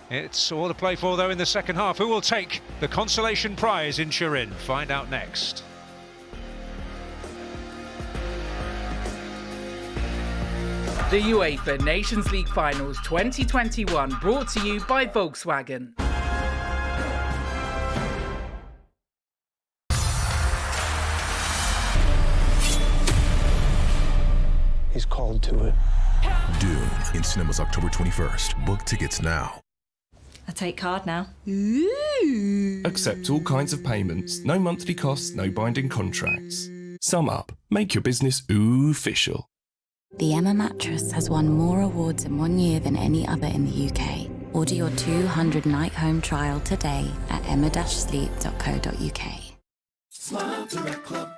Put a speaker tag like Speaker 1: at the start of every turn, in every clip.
Speaker 1: It's all to play for, though, in the second half. Who will take the consolation prize in Turin? Find out next.
Speaker 2: The UEFA Nations League Finals 2021 brought to you by Volkswagen.
Speaker 3: He's called to it.
Speaker 4: Dune in cinemas October 21st. Book tickets now.
Speaker 5: I take card now.
Speaker 6: Ooh. Accept all kinds of payments. No monthly costs, no binding contracts. Sum up. Make your business official.
Speaker 7: The Emma mattress has won more awards in 1 year than any other in the UK. Order your 200-night home trial today at emma-sleep.co.uk.
Speaker 8: Smile Direct Club.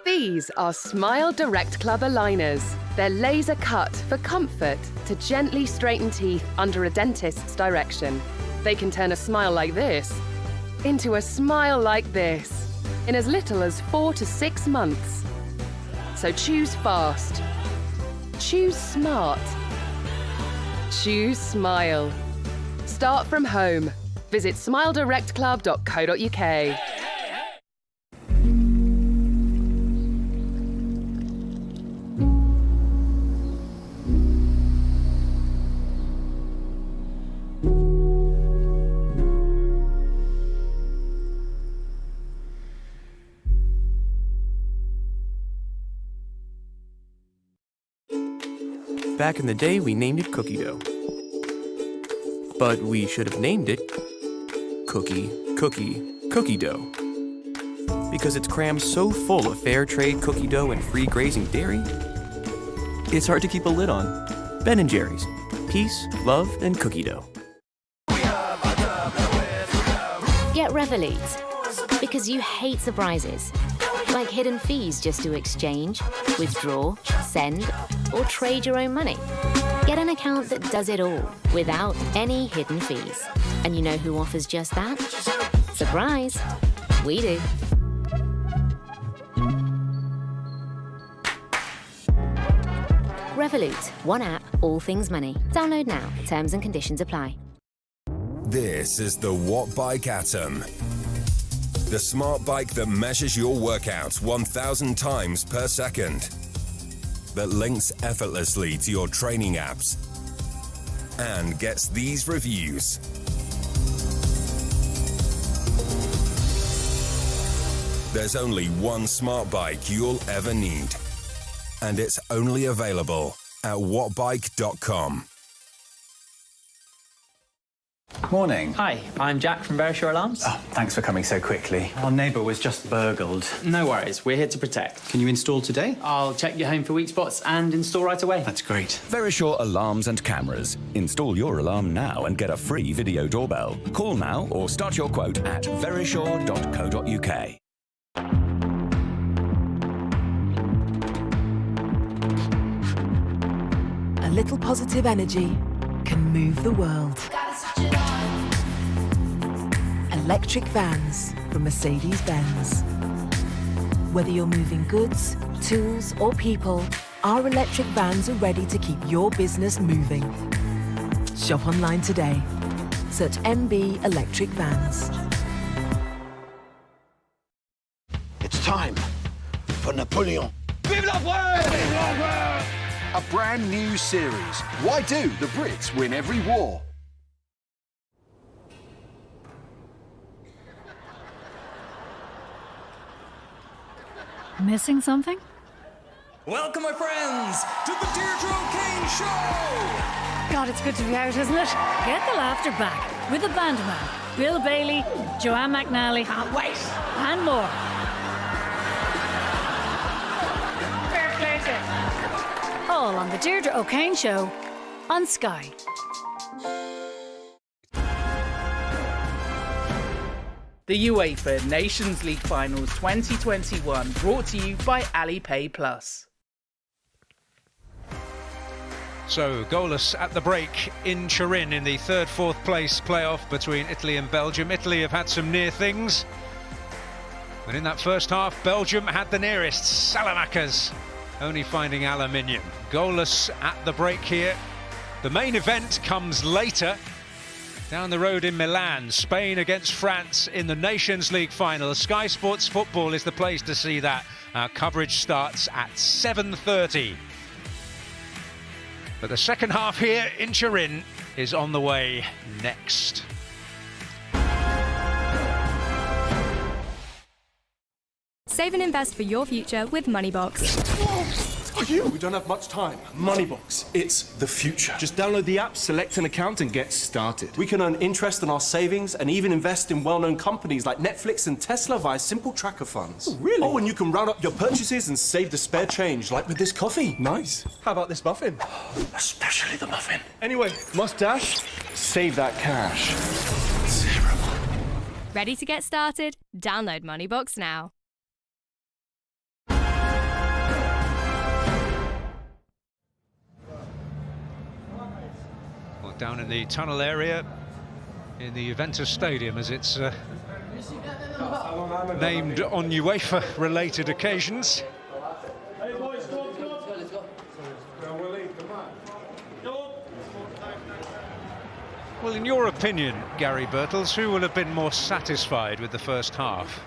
Speaker 8: These are Smile Direct Club aligners. They're laser cut for comfort to gently straighten teeth under a dentist's direction. They can turn a smile like this into a smile like this in as little as 4 to 6 months. So choose fast. Choose smart. Choose smile. Start from home. Visit smiledirectclub.co.uk.
Speaker 9: Back in the day, we named it Cookie Dough. But we should have named it Cookie Dough. Because it's crammed so full of fair trade cookie dough and free grazing dairy, it's hard to keep a lid on. Ben & Jerry's. Peace, love, and cookie dough.
Speaker 10: Get Revolut, because you hate surprises. Like hidden fees just to exchange, withdraw, send, or trade your own money. Get an account that does it all, without any hidden fees. And you know who offers just that? Surprise! We do. Revolut. One app, all things money. Download now. Terms and conditions apply.
Speaker 11: This is the Watt Bike Atom. The smart bike that measures your workouts 1,000 times per second. That links effortlessly to your training apps. And gets these reviews. There's only one smart bike you'll ever need. And it's only available at wattbike.com.
Speaker 12: Morning.
Speaker 13: Hi, I'm Jack from Very Sure Alarms.
Speaker 12: Oh, thanks for coming so quickly. Our neighbour was just burgled.
Speaker 13: No worries, we're here to protect.
Speaker 12: Can you install today?
Speaker 13: I'll check your home for weak spots and install right away.
Speaker 12: That's great.
Speaker 14: Very Sure Alarms and Cameras. Install your alarm now and get a free video doorbell. Call now or start your quote at verysure.co.uk.
Speaker 15: A little positive energy can move the world. Electric vans from Mercedes-Benz. Whether you're moving goods, tools or people, our electric vans are ready to keep your business moving. Shop online today. Search MB Electric Vans.
Speaker 16: It's time for Napoleon. Vive la France! Vive la France! A brand new series. Why do the Brits win every war?
Speaker 17: Missing something?
Speaker 18: Welcome, my friends, to the Deirdre O'Kane Show!
Speaker 17: God, it's good to be out, isn't it? Get the laughter back with the Bandman, Bill Bailey, Joanne McNally, can't wait, and more. Fair play to you. All on the Deirdre O'Kane Show on Sky.
Speaker 2: The UEFA Nations League Finals 2021 brought to you by Alipay Plus.
Speaker 1: So, goalless at the break in Turin in the 3rd, 4th place playoff between Italy and Belgium. Italy have had some near things. But in that first half, Belgium had the nearest. Salamanca's only finding aluminium. Goalless at the break here. The main event comes later. Down the road in Milan, Spain against France in the Nations League final. Sky Sports Football is the place to see that. Our coverage starts at 7:30. But the second half here in Turin is on the way next.
Speaker 19: Save and invest for your future with Moneybox.
Speaker 20: We don't have much time. Moneybox, it's the future. Just download the app, select an account and get started. We can earn interest on our savings and even invest in well-known companies like Netflix and Tesla via simple tracker funds. Oh, really? Oh, and you can round up your purchases and save the spare change, like with this coffee. Nice. How about this muffin? Especially the muffin. Anyway, mustache, save that cash.
Speaker 19: Ready to get started? Download Moneybox now.
Speaker 1: Down in the tunnel area in the Juventus Stadium, as it's named on UEFA-related occasions. Well, in your opinion, Gary Birtles, who will have been more satisfied with the first half?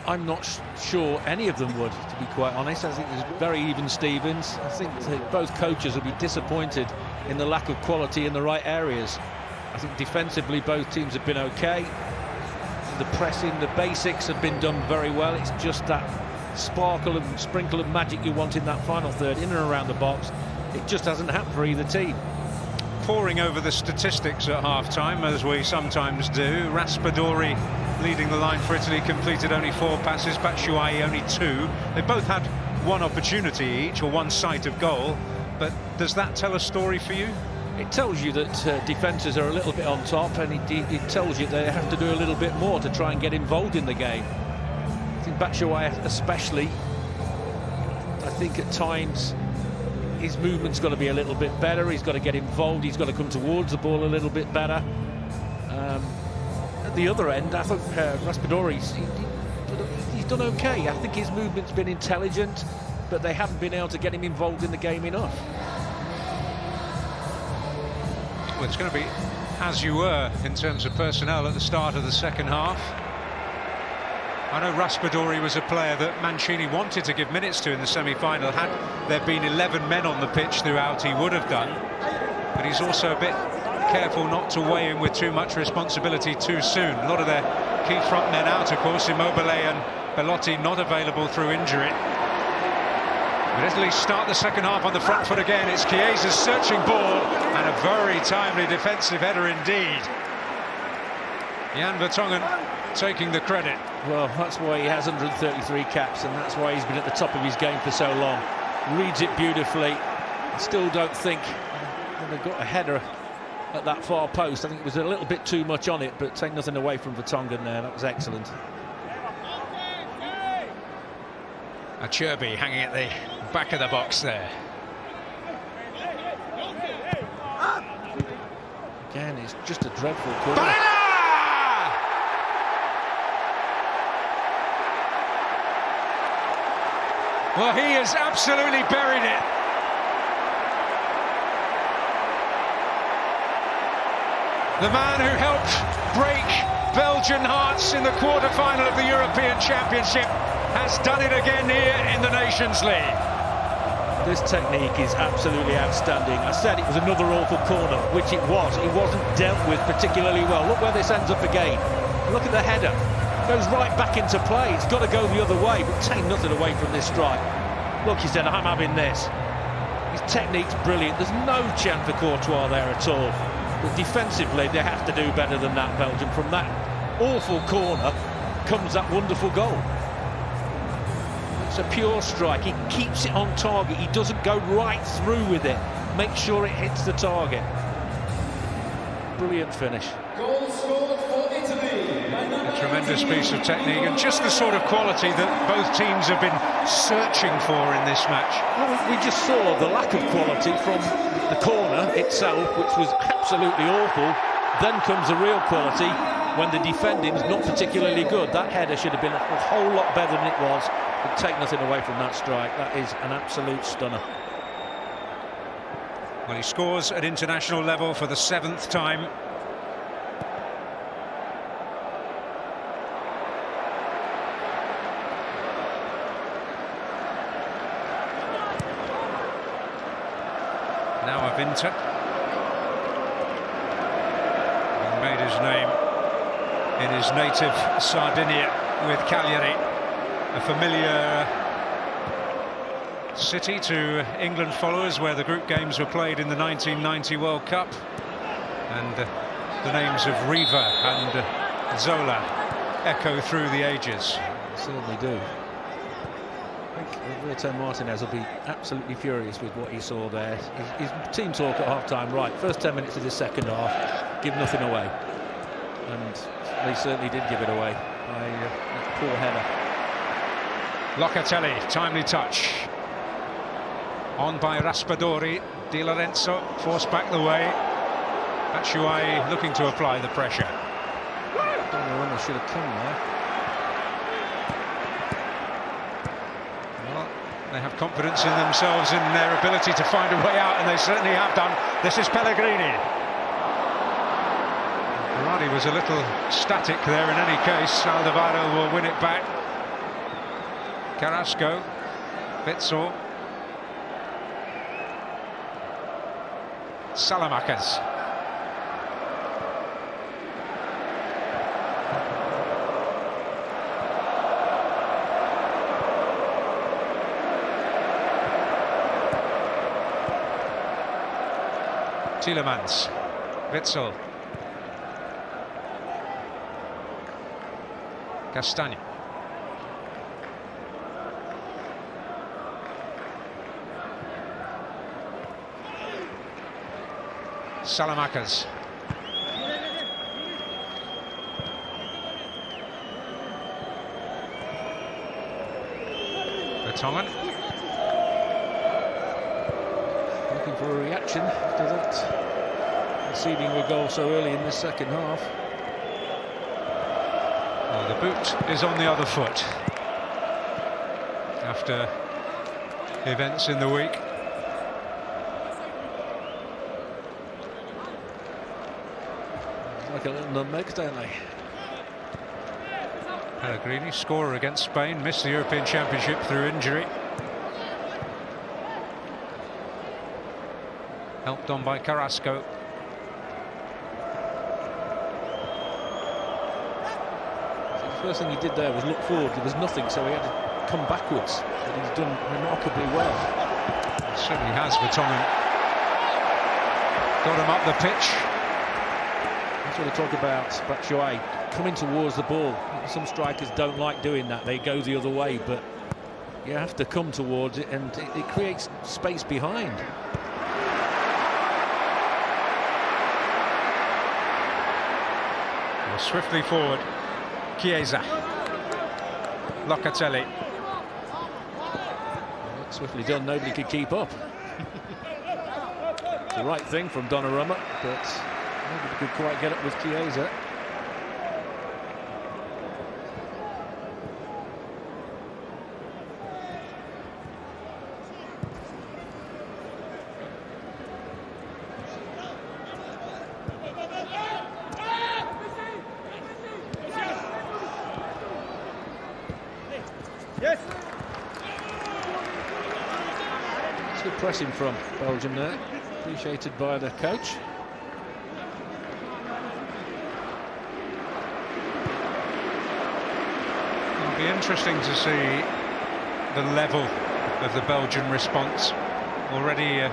Speaker 21: I'm not sure any of them would, to be quite honest. I think there's very even Stevens. I think that both coaches will be disappointed in the lack of quality in the right areas. I think defensively both teams have been okay. The pressing, the basics have been done very well. It's just that sparkle and sprinkle of magic you want in that final third, in and around the box. It just hasn't happened for either team.
Speaker 1: Poring over the statistics at half-time, as we sometimes do. Raspadori leading the line for Italy, completed only 4 passes, Batshuayi only 2. They both had one opportunity each, or one sight of goal, but does that tell a story for you?
Speaker 21: It tells you that defences are a little bit on top, and it tells you they have to do a little bit more to try and get involved in the game. I think Batshuayi especially, I think at times his movement's got to be a little bit better. He's got to get involved. He's got to come towards the ball a little bit better. At the other end, I think Raspadori's he's done okay. I think his movement's been intelligent, but they haven't been able to get him involved in the game enough.
Speaker 1: Well, it's going to be as you were in terms of personnel at the start of the second half. I know Raspadori was a player that Mancini wanted to give minutes to in the semi-final. Had there been 11 men on the pitch throughout, he would have done. But he's also a bit careful not to weigh in with too much responsibility too soon. A lot of their key front men out, of course, Immobile and Belotti not available through injury. But Italy start the second half on the front foot again. It's Chiesa's searching ball and a very timely defensive header indeed. Jan Vertonghen taking the credit.
Speaker 21: Well, that's why he has 133 caps, and that's why he's been at the top of his game for so long. Reads it beautifully. I still don't think they've got a header at that far post. I think it was a little bit too much on it, but take nothing away from Vertonghen there. That was excellent.
Speaker 1: Acerbi hanging at the back of the box there.
Speaker 21: Again, it's just a dreadful corner.
Speaker 1: Well, he has absolutely buried it. The man who helped break Belgian hearts in the quarter-final of the European Championship has done it again here in the Nations League.
Speaker 21: This technique is absolutely outstanding. I said it was another awful corner, which it was. It wasn't dealt with particularly well. Look where this ends up again. Look at the header. Goes right back into play. It's got to go the other way, but take nothing away from this strike. Look, he said, I'm having this. His technique's brilliant. There's no chance for Courtois there at all. But defensively, they have to do better than that, Belgium. From that awful corner comes that wonderful goal. It's a pure strike. He keeps it on target. He doesn't go right through with it. Make sure it hits the target. Brilliant finish.
Speaker 18: Goal scored for Italy.
Speaker 1: A tremendous piece of technique and just the sort of quality that both teams have been searching for in this match.
Speaker 21: Well, we just saw the lack of quality from the corner itself, which was absolutely awful. Then comes the real quality when the defending is not particularly good. That header should have been a whole lot better than it was. But take nothing away from that strike. That is an absolute stunner.
Speaker 1: Well, he scores at international level for the 7th time Vinter. He made his name in his native Sardinia with Cagliari, a familiar city to England followers, where the group games were played in the 1990 World Cup, and the names of Riva and Zola echo through the ages.
Speaker 21: They certainly do. I think Roberto Martinez will be absolutely furious with what he saw there. His team talk at half-time, right, first 10 minutes of the second half, give nothing away. And they certainly did give it away by that poor header.
Speaker 1: Locatelli, timely touch. On by Raspadori. Di Lorenzo forced back the way. Batshuayi looking to apply the pressure.
Speaker 21: Donnarumma should have come there.
Speaker 1: Well, they have confidence in themselves, in their ability to find a way out, and they certainly have done. This is Pellegrini. Berardi was a little static there in any case. Alderweireld will win it back. Carrasco, Witsel, Salamakers. Tielemans, Witsel, Castagne. Salamakers. Vertonghen.
Speaker 21: Looking for a reaction after that, conceding a goal so early in the second half.
Speaker 1: Well, the boot is on the other foot after events in the week.
Speaker 21: Like a little nutmeg, don't they?
Speaker 1: Pellegrini, scorer against Spain, missed the European Championship through injury. Helped on by Carrasco.
Speaker 21: The first thing he did there was look forward. There was nothing, so he had to come backwards. But he's done remarkably well.
Speaker 1: He certainly has. Vertonghen got him up the pitch.
Speaker 21: That's what they talk about. Batshuayi coming towards the ball. Some strikers don't like doing that. They go the other way, but you have to come towards it, and it creates space behind.
Speaker 1: Well, swiftly forward. Chiesa. Locatelli.
Speaker 21: Well, swiftly done. Nobody could keep up. The right thing from Donnarumma, but nobody could quite get up with Chiesa.
Speaker 16: Yes.
Speaker 21: It's good pressing from Belgium there. Appreciated by the coach.
Speaker 1: It'll be interesting to see the level of the Belgian response. Already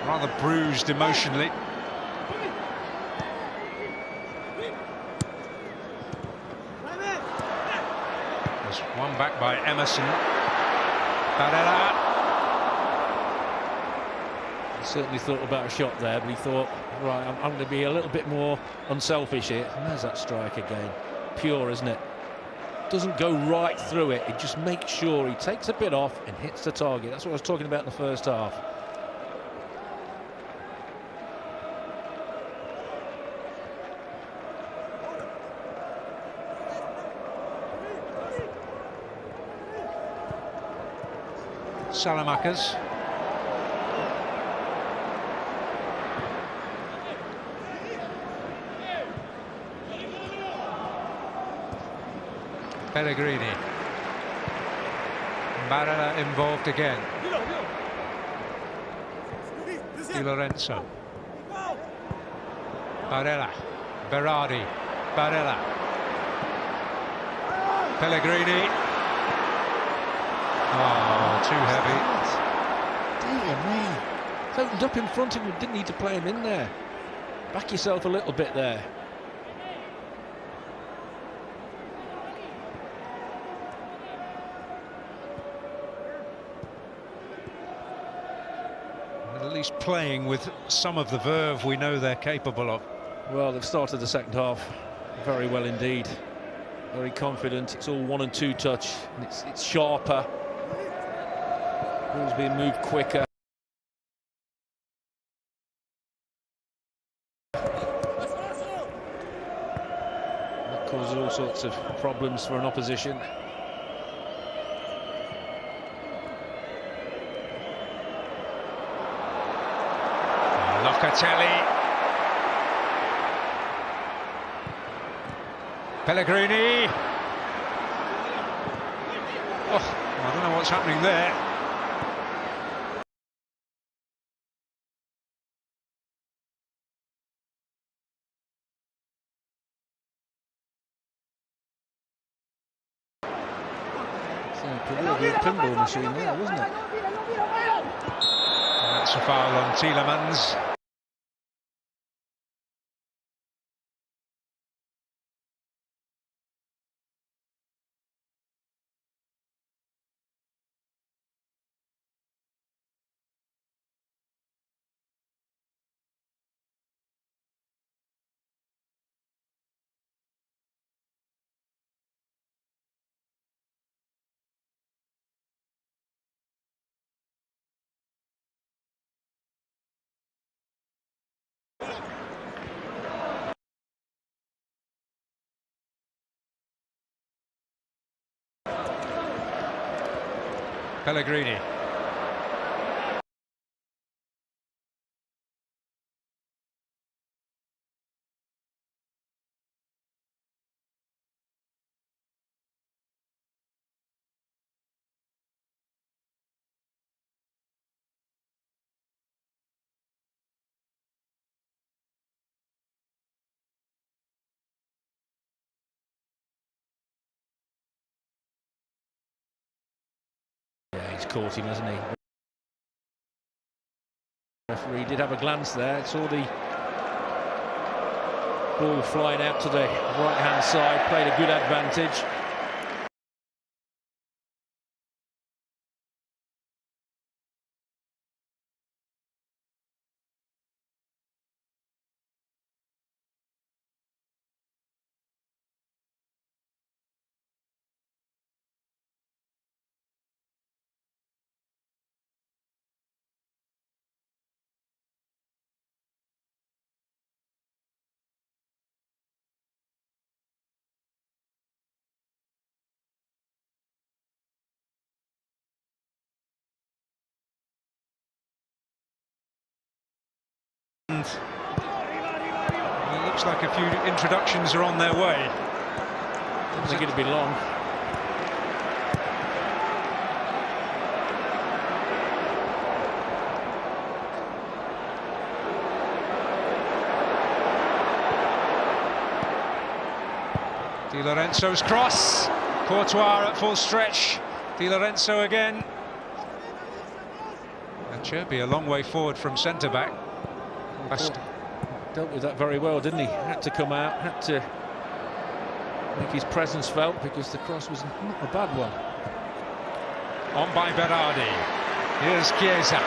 Speaker 1: rather bruised emotionally. Was won back by Emerson. Barella.
Speaker 21: He certainly thought about a shot there, but he thought, right, I'm going to be a little bit more unselfish here. And there's that strike again. Pure, isn't it? Doesn't go right through it. He just makes sure he takes a bit off and hits the target. That's what I was talking about in the first half.
Speaker 1: Salamakers. Pellegrini. Barella involved again. Di Lorenzo. Barella. Berardi. Barella. Pellegrini. Oh, too heavy.
Speaker 21: Dear me. It's opened up in front of you. Didn't need to play him in there. Back yourself a little bit there.
Speaker 1: At least playing with some of the verve we know they're capable of.
Speaker 21: Well, they've started the second half very well indeed. Very confident. It's all 1 and 2 touch. And it's sharper. Ball's being moved quicker. That causes all sorts of problems for an opposition.
Speaker 1: Locatelli. Pellegrini. Oh, I don't know what's happening there.
Speaker 21: It's a proverbial pinball machine there, wasn't it?
Speaker 1: That's a foul on Tielemans. Pellegrini.
Speaker 21: He's caught him, hasn't he? Referee did have a glance there, saw the ball flying out to the right-hand side, played a good advantage.
Speaker 1: And it looks like a few introductions are on their way.
Speaker 21: I think it'll be long.
Speaker 1: Di Lorenzo's cross. Courtois at full stretch. Di Lorenzo again. And Cherby a long way forward from centre-back.
Speaker 21: Dealt with that very well, didn't he? Had to come out, had to make his presence felt because the cross was not a bad one.
Speaker 1: On by Berardi. Here's Chiesa.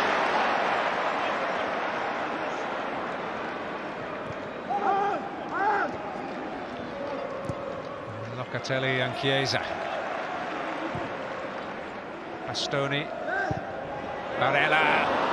Speaker 1: Locatelli and Chiesa. Bastoni. Barella.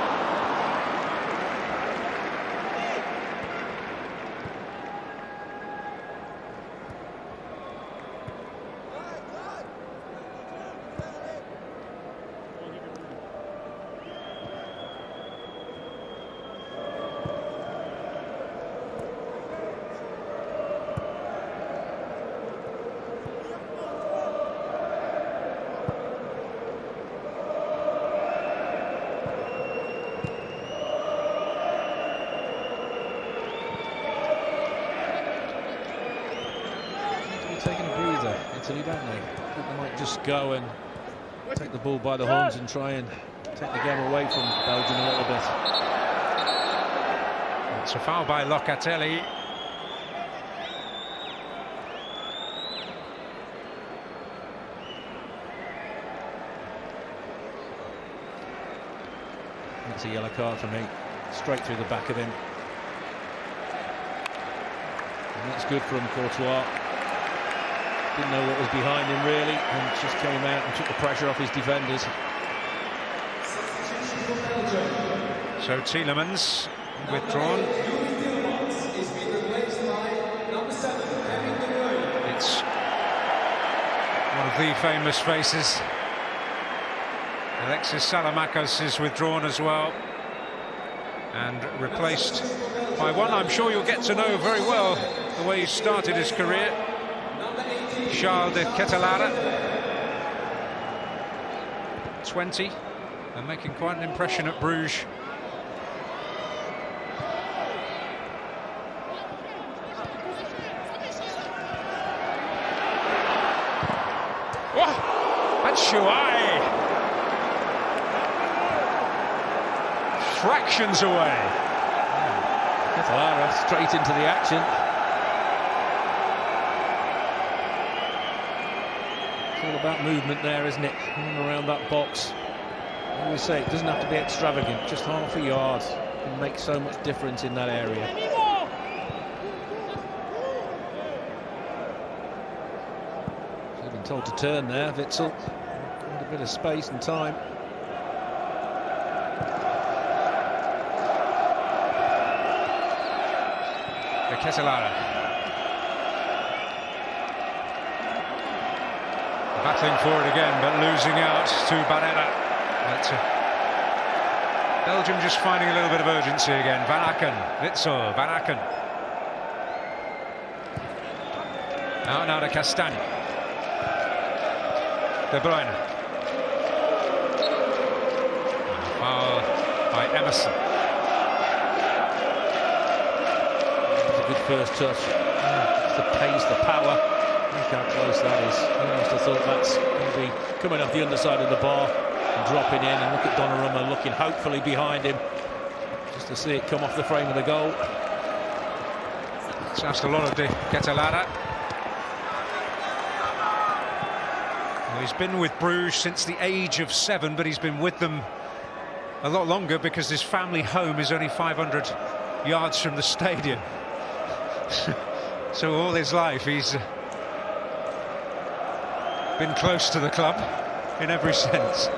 Speaker 21: Italy, don't they? I think they might just go and take the bull by the horns and try and take the game away from Belgium a little bit.
Speaker 1: It's a foul by Locatelli.
Speaker 21: That's a yellow card for me. Straight through the back of him. And that's good from Courtois. Didn't know what was behind him really, and just came out and took the pressure off his defenders.
Speaker 1: So Tielemans withdrawn. It's one of the famous faces. Alexis Salamakos is withdrawn as well, and replaced by one I'm sure you'll get to know very well, the way he started his career, Charles de Ketelara. 20, and making quite an impression at Bruges. Oh, that's Shuai. Fractions away.
Speaker 21: Ketelara straight into the action. It's all about movement there, isn't it? Running around that box. I always say it doesn't have to be extravagant, just half a yard can make so much difference in that area. He's been told to turn there, Witsel. Got a bit of space and time.
Speaker 1: Ketelara. Battling for it again, but losing out to Barella. Belgium just finding a little bit of urgency again. Van Aken, Witsel, Van Aken. Now to Castagne. De Bruyne. Foul by Emerson.
Speaker 21: Good first touch. The pace, the power. Look how close that is. I must have thought that's going to be coming off the underside of the bar and dropping in. And look at Donnarumma looking hopefully behind him, just to see it come off the frame of the goal.
Speaker 1: It's asked a lot of De Ketelara. Well, he's been with Bruges since the age of 7, but he's been with them a lot longer because his family home is only 500 yards from the stadium. So all his life he's been close to the club in every sense.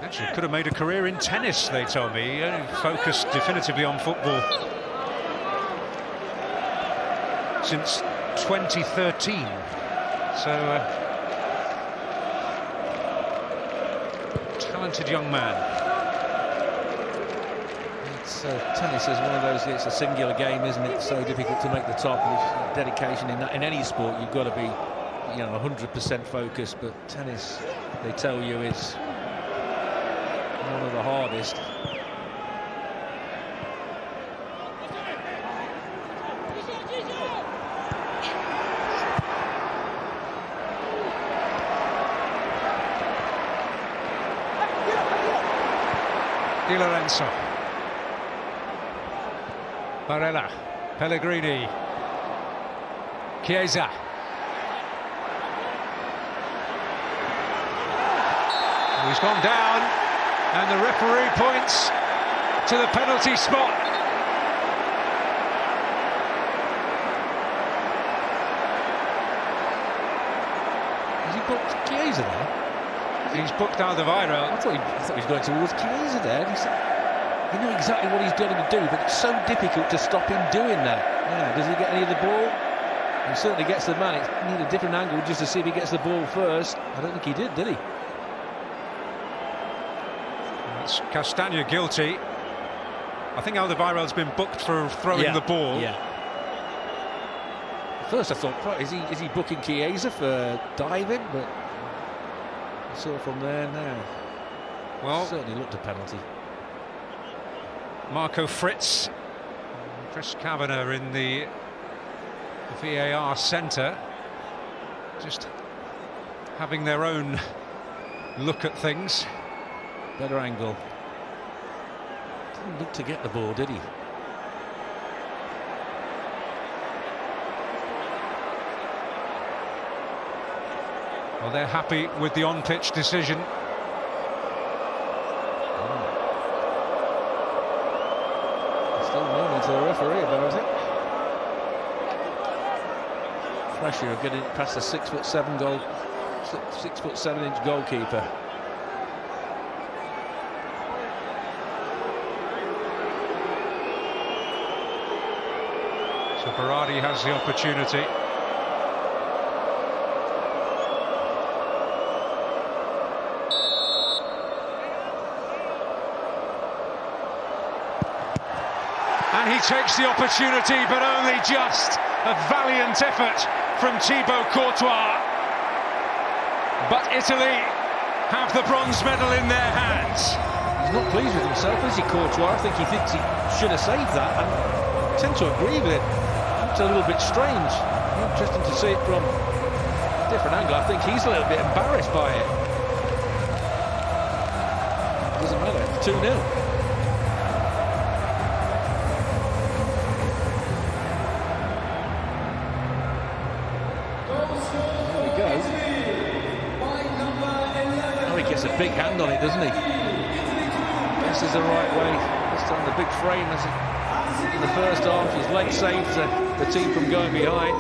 Speaker 1: Actually could have made a career in tennis, they told me. He only focused definitively on football since 2013. So talented young man.
Speaker 21: It's tennis is one of those. It's a singular game, isn't it? So difficult to make the top. With dedication in any sport, you've got to be, 100% focused. But tennis, they tell you, is one of the hardest.
Speaker 1: Di Lorenzo. Barella. Pellegrini. Chiesa. He's gone down, and the referee points to the penalty spot.
Speaker 21: Has he booked Chiesa there?
Speaker 1: He's booked Alderweireld.
Speaker 21: I thought he was going towards Chiesa there. You know exactly what he's going to do, but it's so difficult to stop him doing that. Yeah, does he get any of the ball? He certainly gets the man. It's need a different angle just to see if he gets the ball first. I don't think he did he?
Speaker 1: That's Castagne guilty. I think Alderweireld's been booked for throwing the ball.
Speaker 21: Yeah. First I thought, is he booking Chiesa for diving? But I saw from there now.
Speaker 1: Well,
Speaker 21: certainly looked a penalty.
Speaker 1: Marco Fritz, Chris Kavanagh in the VAR centre, just having their own look at things.
Speaker 21: Better angle. Didn't look to get the ball, did he?
Speaker 1: Well, they're happy with the on-pitch decision.
Speaker 21: Still moaning to the referee about it. Pressure of getting past the 6'7" goal, 6'7" goalkeeper.
Speaker 1: So Berardi has the opportunity. And he takes the opportunity, but only just. A valiant effort from Thibaut Courtois. But Italy have the bronze medal in their hands.
Speaker 21: He's not pleased with himself, is he, Courtois? I think he thinks he should have saved that. And I tend to agree with it. It's a little bit strange. Interesting to see it from a different angle. I think he's a little bit embarrassed by it. Doesn't matter, it's 2-0. A big hand on it, doesn't he? This is the right way. This time the big frame as in the first half. His leg saved the team from going behind.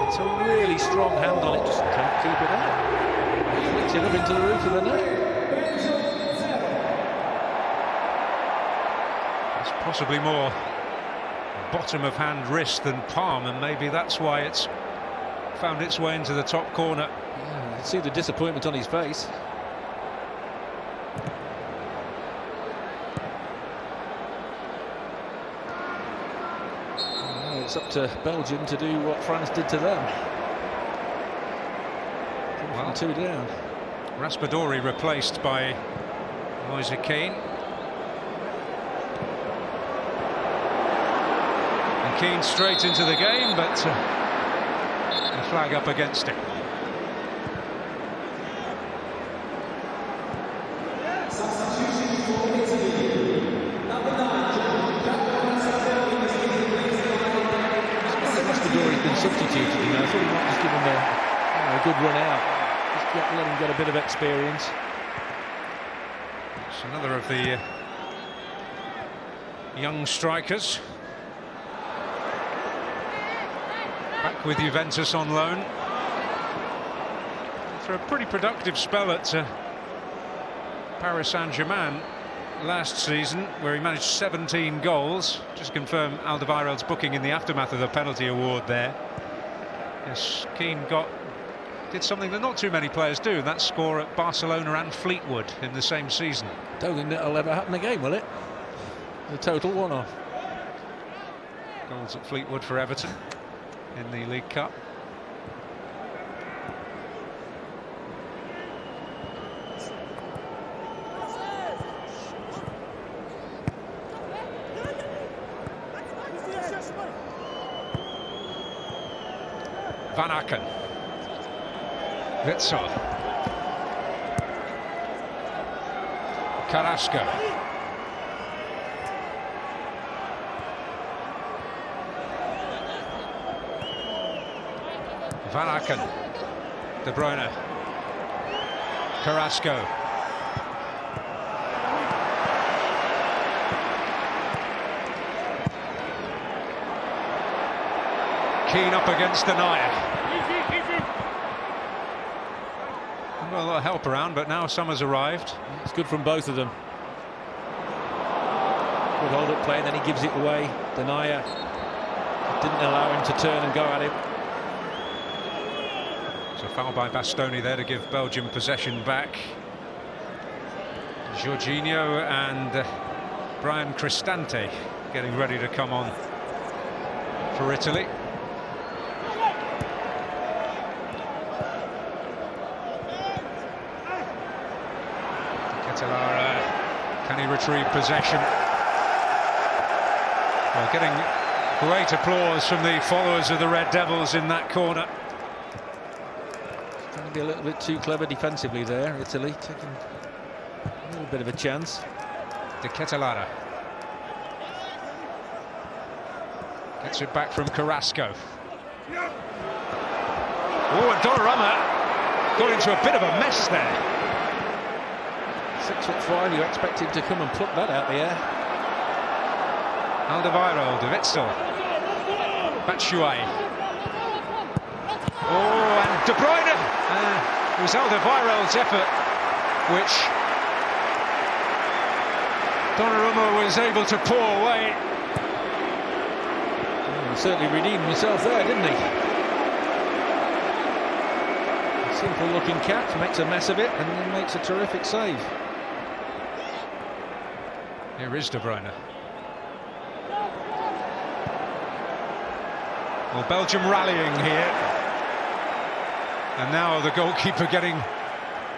Speaker 21: It's a really strong hand on it. Just can't keep it out. Flicks it up into the roof of the net.
Speaker 1: It's possibly more bottom of hand wrist than palm, and maybe that's why it's found its way into the top corner.
Speaker 21: Yeah, you can see the disappointment on his face. It's up to Belgium to do what France did to them. Well, 2 down.
Speaker 1: Raspadori replaced by Moise Kean. And Kean straight into the game, but a flag up against him.
Speaker 21: Substituted, you know. I thought he might just give him a good run out. Just let him get a bit of experience.
Speaker 1: It's another of the young strikers. Back with Juventus on loan. After a pretty productive spell at Paris Saint-Germain last season, where he managed 17 goals. Just confirm Alderweireld's booking in the aftermath of the penalty award there. Yes, Keane did something that not too many players do, and that's score at Barcelona and Fleetwood in the same season.
Speaker 21: Don't think that'll ever happen again, will it? The total one-off.
Speaker 1: Goals at Fleetwood for Everton in the League Cup. Van Aken. Witsel. Carrasco. Van Aken. De Bruyne. Carrasco. Keane up against Denier. Well, a lot of help around, but now Summers arrived.
Speaker 21: It's good from both of them. Good hold-up play, and then he gives it away. Denier didn't allow him to turn and go at him.
Speaker 1: So foul by Bastoni there to give Belgium possession back. Jorginho and Brian Cristante getting ready to come on for Italy. Ketelara, can he retrieve possession? Well, getting great applause from the followers of the Red Devils in that corner.
Speaker 21: Trying to be a little bit too clever defensively there, Italy, taking a little bit of a chance.
Speaker 1: De Ketelara. Gets it back from Carrasco. Oh, and Donnarumma got into a bit of a mess there.
Speaker 21: 6'5", you expect him to come and pluck that out the air.
Speaker 1: Alderweireld, Witsel, Batshuayi. Oh, and De Bruyne. It was Alderweireld's effort, which Donnarumma was able to pour away.
Speaker 21: He certainly redeemed himself there, didn't he? Simple looking catch, makes a mess of it, and then makes a terrific save.
Speaker 1: Here is De Bruyne. Well, Belgium rallying here. And now the goalkeeper getting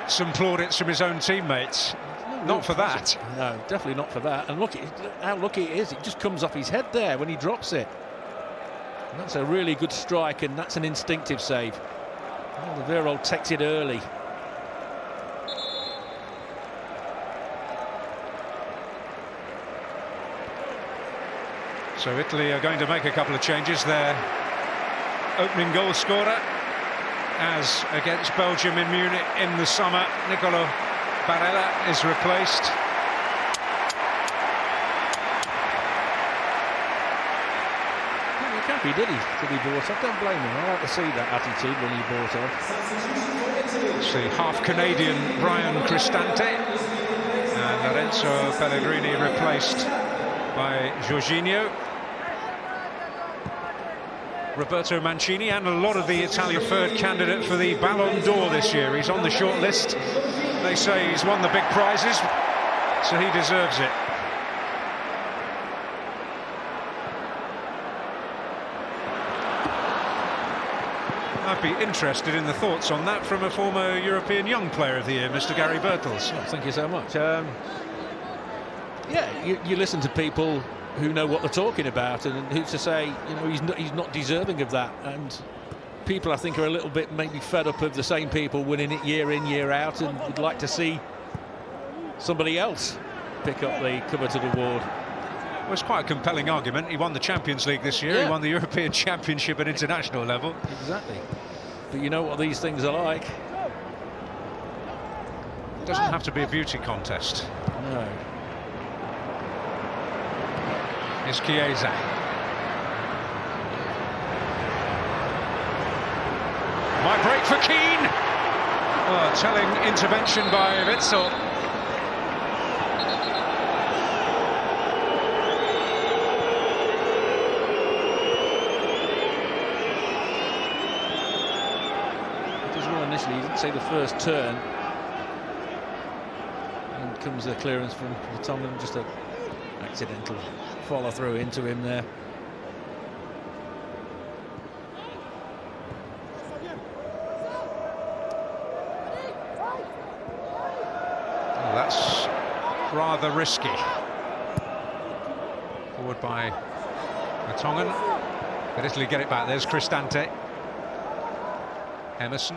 Speaker 1: some plaudits from his own teammates. Not for that.
Speaker 21: No, definitely not for that. And look how lucky it is. It just comes off his head there when he drops it. And that's a really good strike, and that's an instinctive save. Alderweireld takes it early.
Speaker 1: So Italy are going to make a couple of changes. Their opening goal scorer, as against Belgium in Munich in the summer, Nicolo Barella, is replaced.
Speaker 21: He did he bought off? Don't blame him. I like to see that attitude when he bought off.
Speaker 1: It's the half-Canadian Brian Cristante, and Lorenzo Pellegrini replaced by Jorginho. Roberto Mancini, and a lot of the Italian third candidate for the Ballon d'Or this year. He's on the short list. They say he's won the big prizes, so he deserves it. I'd be interested in the thoughts on that from a former European Young Player of the Year, Mr. Gary Birtles.
Speaker 21: Oh, thank you so much. Yeah, you listen to people who know what they're talking about, and who's to say, you know, he's not deserving of that. And people, I think, are a little bit maybe fed up of the same people winning it year in, year out, and would like to see somebody else pick up the coveted award.
Speaker 1: Well, it's quite a compelling argument. He won the Champions League this year.
Speaker 21: Yeah.
Speaker 1: He won the European Championship at international level.
Speaker 21: Exactly. But you know what these things are like.
Speaker 1: It doesn't have to be a beauty contest.
Speaker 21: No.
Speaker 1: Here's Chiesa. My break for Keane. Oh, telling intervention by Witsel.
Speaker 21: Initially, you didn't see the first turn, and comes the clearance from Tongan, just an accidental follow through into him there.
Speaker 1: Well, that's rather risky. Forward by Tongan, but Italy get it back. There's Cristante. Emerson.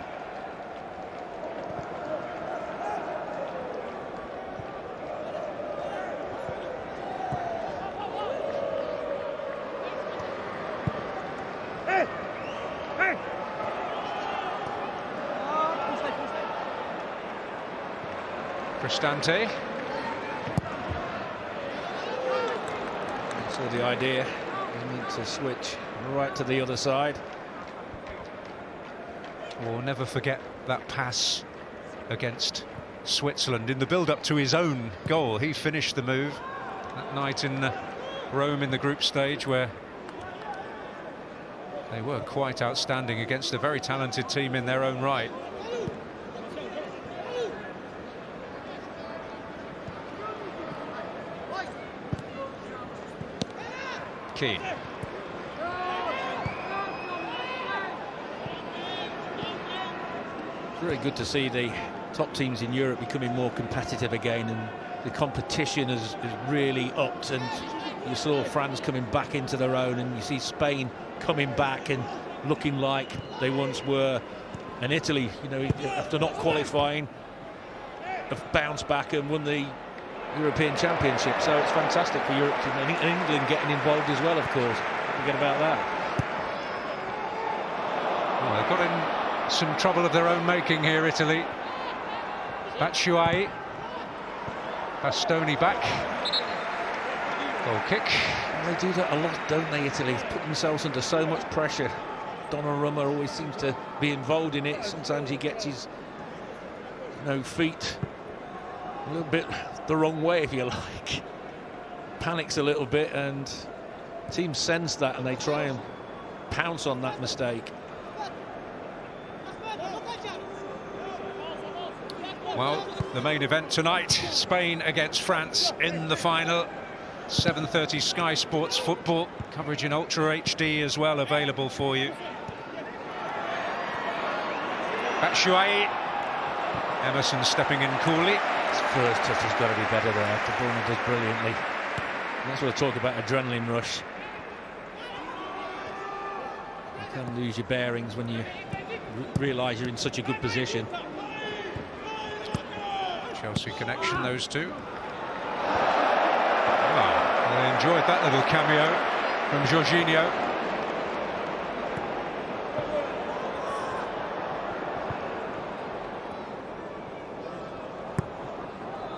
Speaker 1: Cristante.
Speaker 21: So the idea is to switch right to the other side.
Speaker 1: We'll never forget that pass against Switzerland in the build-up to his own goal. He finished the move that night in Rome in the group stage, where they were quite outstanding against a very talented team in their own right. Keane.
Speaker 21: Very good to see the top teams in Europe becoming more competitive again, and the competition has really upped, and you saw France coming back into their own, and you see Spain coming back and looking like they once were, and Italy, you know, after not qualifying, have bounced back and won the European Championship. So it's fantastic for Europe, and England getting involved as well, of course. Forget about that.
Speaker 1: Well, they've got in some trouble of their own making here, Italy. Batshuayi. Bastoni back. Goal kick.
Speaker 21: They do that a lot, don't they, Italy? Put themselves under so much pressure. Donnarumma always seems to be involved in it. Sometimes he gets his feet a little bit the wrong way, if you like. Panics a little bit, and teams sense that, and they try and pounce on that mistake.
Speaker 1: Well, the main event tonight, Spain against France in the final. 7:30 Sky Sports football, coverage in Ultra HD as well available for you. Batshuayi. Emerson stepping in coolly.
Speaker 21: His first touch has got to be better there. De Bruyne does brilliantly. And that's what I talk about, adrenaline rush. You can lose your bearings when you realise you're in such a good position.
Speaker 1: Chelsea connection, those two. Oh, they enjoyed that little cameo from Jorginho.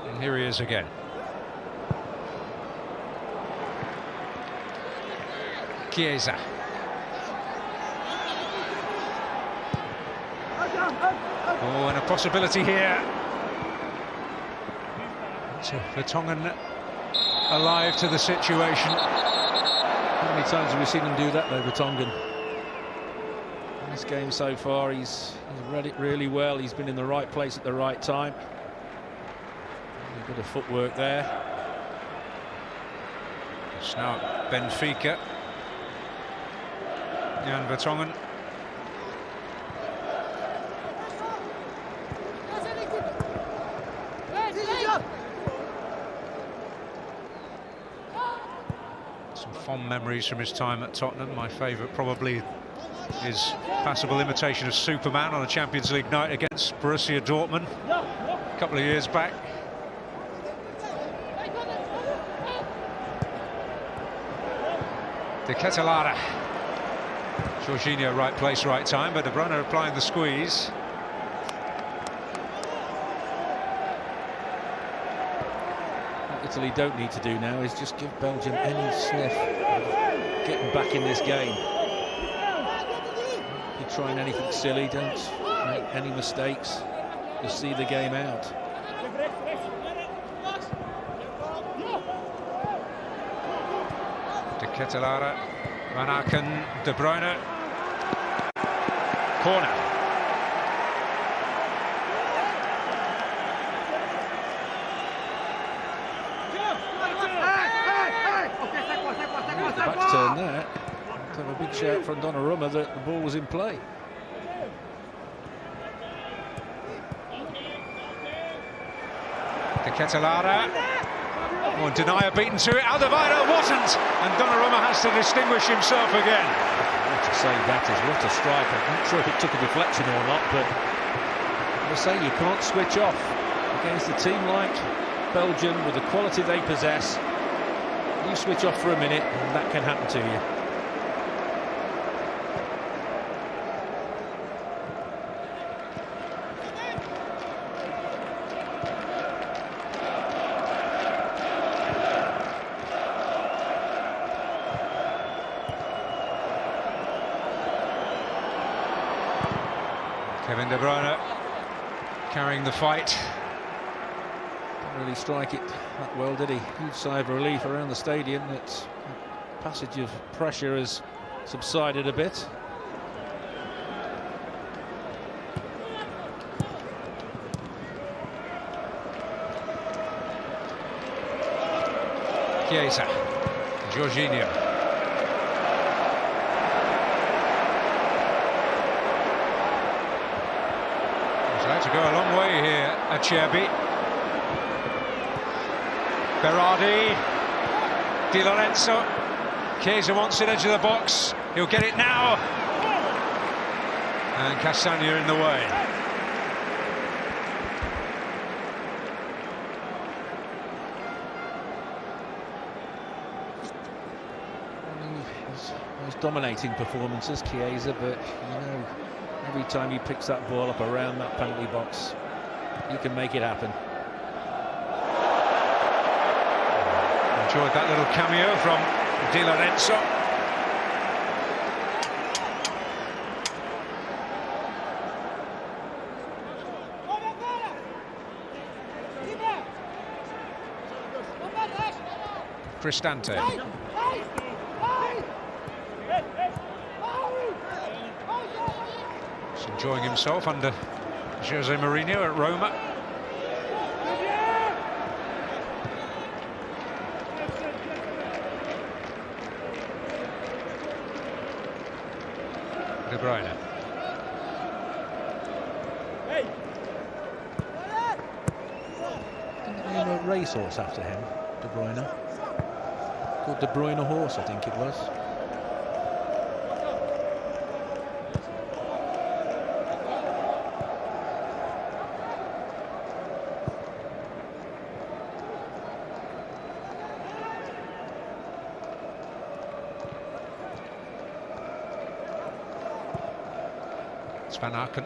Speaker 1: And here he is again. Chiesa. Oh, and a possibility here. Vertonghen alive to the situation.
Speaker 21: How many times have we seen him do that, though, Vertonghen? In this game so far, he's read it really well. He's been in the right place at the right time. A bit of footwork there.
Speaker 1: It's now Benfica. Jan Vertonghen. Fond memories from his time at Tottenham. My favourite probably his passable imitation of Superman on a Champions League night against Borussia Dortmund a couple of years back. De Ketelaere. Jorginho right place, right time, but De Bruyne applying the squeeze.
Speaker 21: Italy don't need to do now is just give Belgium any sniff of getting back in this game. You're trying anything silly, don't make any mistakes, just see the game out.
Speaker 1: De Ketelaere, Van Aken, De Bruyne. Corner.
Speaker 21: Turn there. Have a big shout from Donnarumma that the ball was in play.
Speaker 1: De Ketelaere. Oh, Denier beaten to it. Alderweireld wasn't, and Donnarumma has to distinguish himself again.
Speaker 21: What a save that is! What a strike! I'm not sure if it took a deflection or not, but I say you can't switch off against a team like Belgium with the quality they possess. You switch off for a minute, and that can happen to you.
Speaker 1: Kevin De Bruyne carrying the fight.
Speaker 21: Didn't really strike it that well, did he? Huge sigh of relief around the stadium that passage of pressure has subsided a bit.
Speaker 1: Chiesa, Jorginho. Tried to go a long way here, Acerbi. Berardi. Di Lorenzo. Chiesa wants it edge of the box. He'll get it now. And Castagna in the way.
Speaker 21: Those dominating performances, Chiesa, but every time he picks that ball up around that penalty box, he can make it happen.
Speaker 1: Enjoyed that little cameo from Di Lorenzo. Cristante. He's enjoying himself under Jose Mourinho at Roma. De Bruyne.
Speaker 21: Didn't they name a racehorse after him, De Bruyne? Called De Bruyne Horse, I think it was.
Speaker 1: Van Aken.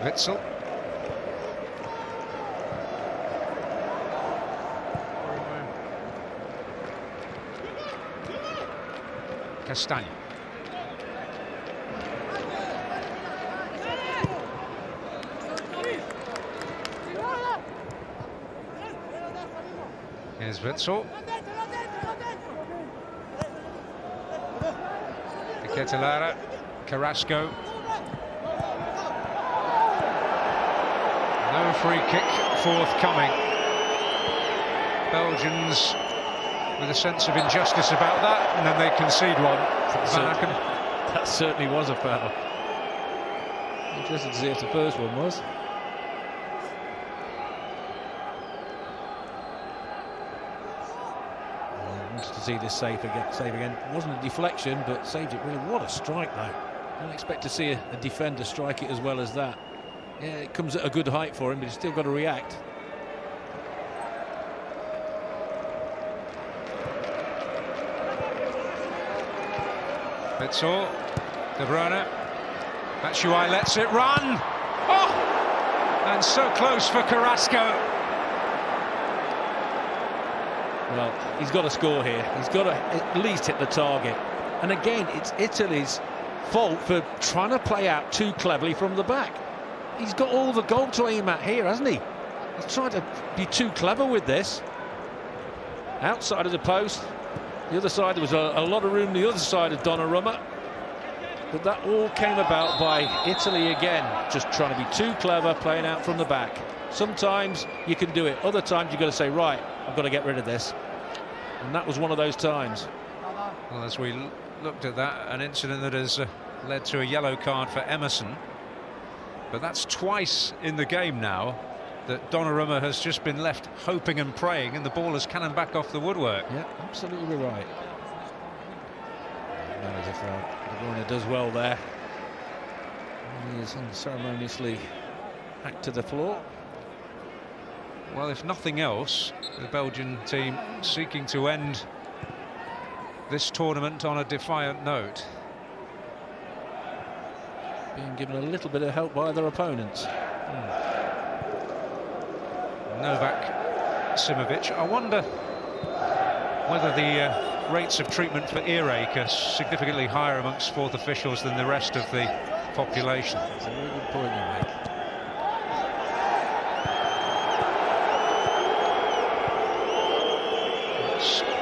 Speaker 1: Witsel. Castagna. Here's Witsel. Ketelara, Carrasco. No free kick forthcoming. Belgians with a sense of injustice about that, and then they concede one. Van Aken.
Speaker 21: That certainly was a foul. Interested to see if the first one was. To see this save again. It wasn't a deflection, but saved it really. What a strike, though. Don't expect to see a defender strike it as well as that. Yeah, it comes at a good height for him, but he's still got to react.
Speaker 1: Witsel, De Bruyne. Batshuayi lets it run. Oh! And so close for Carrasco.
Speaker 21: Well, he's got to score here. He's got to at least hit the target. And again, it's Italy's fault for trying to play out too cleverly from the back. He's got all the goal to aim at here, hasn't he? He's trying to be too clever with this. Outside of the post. The other side, there was a lot of room the other side of Donnarumma. But that all came about by Italy again, just trying to be too clever, playing out from the back. Sometimes you can do it. Other times you've got to say, right, I've got to get rid of this. And that was one of those times.
Speaker 1: Well, as we looked at that, an incident that has led to a yellow card for Emerson. But that's twice in the game now that Donnarumma has just been left hoping and praying, and the ball has cannoned back off the woodwork.
Speaker 21: Yeah, absolutely right. There's a foul. De Bruyne does well there. He is unceremoniously hacked to the floor.
Speaker 1: Well, if nothing else, the Belgian team seeking to end this tournament on a defiant note.
Speaker 21: Being given a little bit of help by their opponents.
Speaker 1: Novak Simovic. I wonder whether the rates of treatment for earache are significantly higher amongst fourth officials than the rest of the population.
Speaker 21: That's a very good point you make.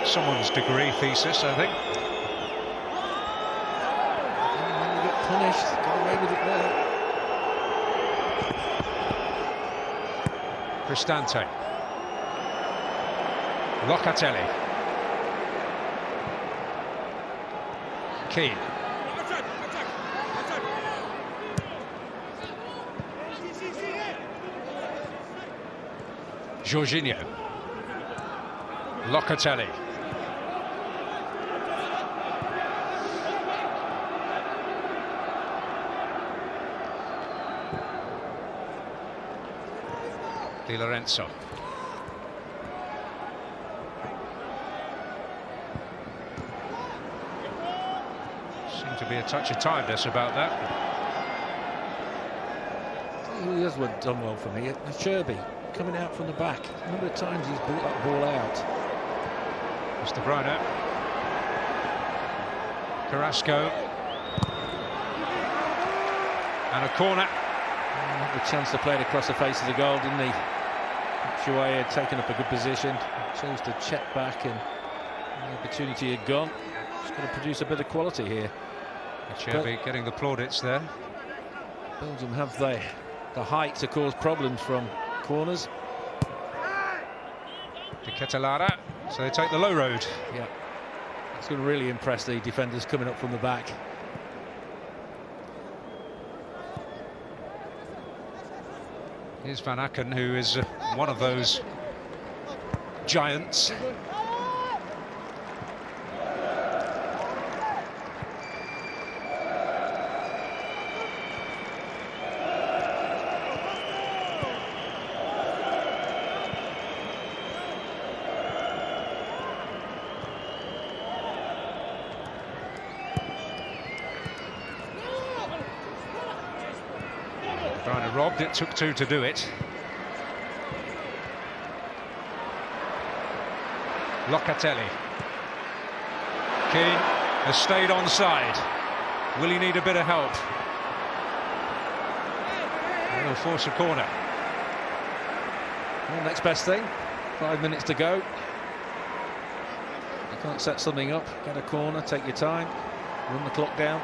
Speaker 1: Someone's degree thesis, I think.
Speaker 21: And you get punished. Got away with it there.
Speaker 1: Cristante. Locatelli. Keane. Jorginho. Locatelli. Di Lorenzo. Seemed to be a touch of tiredness about that.
Speaker 21: He has done well for me. Cherby coming out from the back. A number of times he's brought that ball out.
Speaker 1: Mr. Bruyne. Carrasco. And a corner.
Speaker 21: The chance to play it across the face of the goal, didn't he? Chouet had taken up a good position, chose to check back, and the opportunity had gone. Just got to produce a bit of quality here.
Speaker 1: Cherby getting the plaudits there.
Speaker 21: Belgium have the height to cause problems from corners.
Speaker 1: De Ketelaere, so they take the low road.
Speaker 21: Yeah, it's going to really impress the defenders coming up from the back.
Speaker 1: Here's Van Aken, who is one of those giants. Robbed, it took two to do it. Locatelli. Keane has stayed onside. Will he need a bit of help? He'll force a corner.
Speaker 21: Well, next best thing. 5 minutes to go. You can't set something up, get a corner, take your time, run the clock down.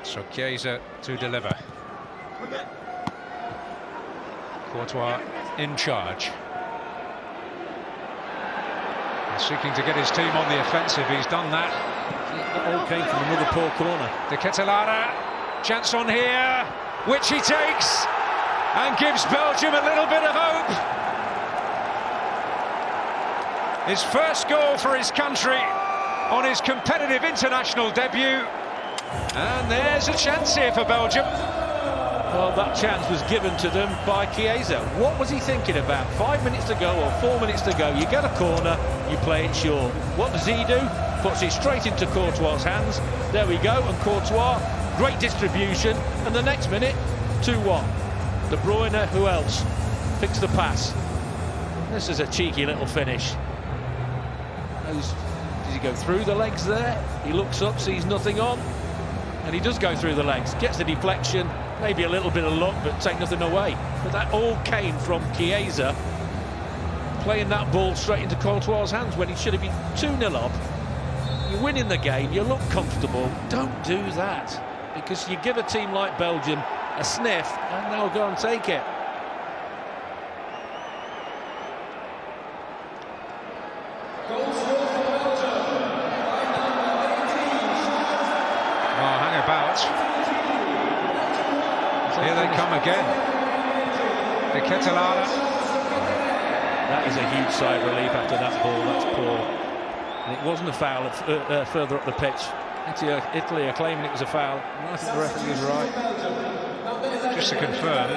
Speaker 1: So Chiesa to deliver. Courtois in charge. He's seeking to get his team on the offensive. He's done that.
Speaker 21: That all came from another poor corner.
Speaker 1: De Ketelaere, chance on here, which he takes and gives Belgium a little bit of hope. His first goal for his country on his competitive international debut. And there's a chance here for Belgium.
Speaker 21: Well, that chance was given to them by Chiesa. What was he thinking about? 5 minutes to go or 4 minutes to go. You get a corner, you play it short. What does he do? Puts it straight into Courtois' hands. There we go. And Courtois, great distribution. And the next minute, 2-1. De Bruyne, who else? Picks the pass. This is a cheeky little finish. Does he go through the legs there? He looks up, sees nothing on. And he does go through the legs, gets the deflection, maybe a little bit of luck, but take nothing away. But that all came from Chiesa playing that ball straight into Courtois' hands when he should have been 2-0 up. You're winning the game, you look comfortable. Don't do that, because you give a team like Belgium a sniff and they'll go and take it.
Speaker 1: Here they come again. De Ketelaere.
Speaker 21: That is a huge sigh of relief after that ball. That's poor. And it wasn't a foul further up the pitch. Italy are claiming it was a foul. I think the referee was right.
Speaker 1: Just to confirm,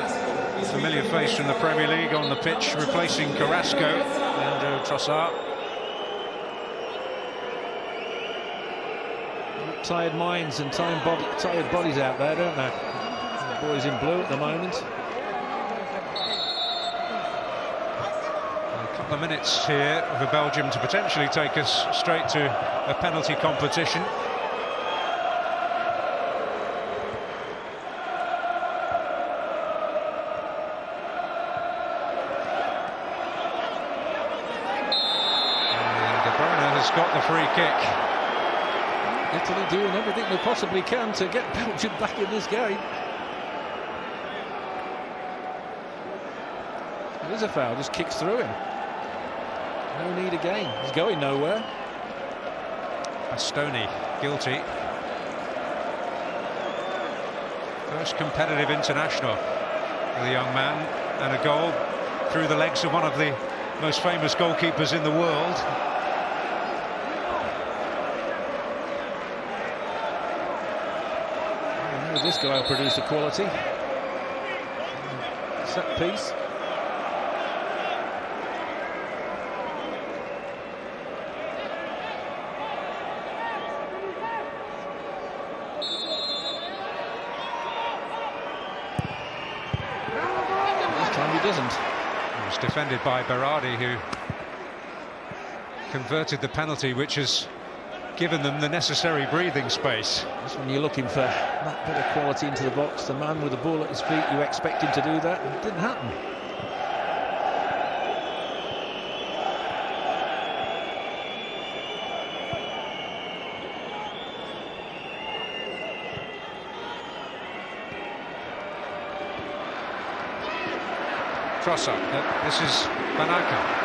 Speaker 1: familiar face from the Premier League on the pitch, replacing Carrasco, Leandro Trossard.
Speaker 21: Tired minds and tired bodies out there, don't they? The boys in blue at the moment.
Speaker 1: A couple of minutes here for Belgium to potentially take us straight to a penalty competition. And De Bruyne has got the free kick.
Speaker 21: Italy doing everything they possibly can to get Belgium back in this game. It is a foul, just kicks through him. No need again, he's going nowhere.
Speaker 1: Bastoni, guilty. First competitive international for the young man, and a goal through the legs of one of the most famous goalkeepers in the world.
Speaker 21: I know this guy will produce the quality. Set piece. Doesn't.
Speaker 1: It was defended by Berardi, who converted the penalty, which has given them the necessary breathing space.
Speaker 21: That's when you're looking for that bit of quality into the box. The man with the ball at his feet, you expect him to do that, and it didn't happen.
Speaker 1: Cross up. This is Banaka.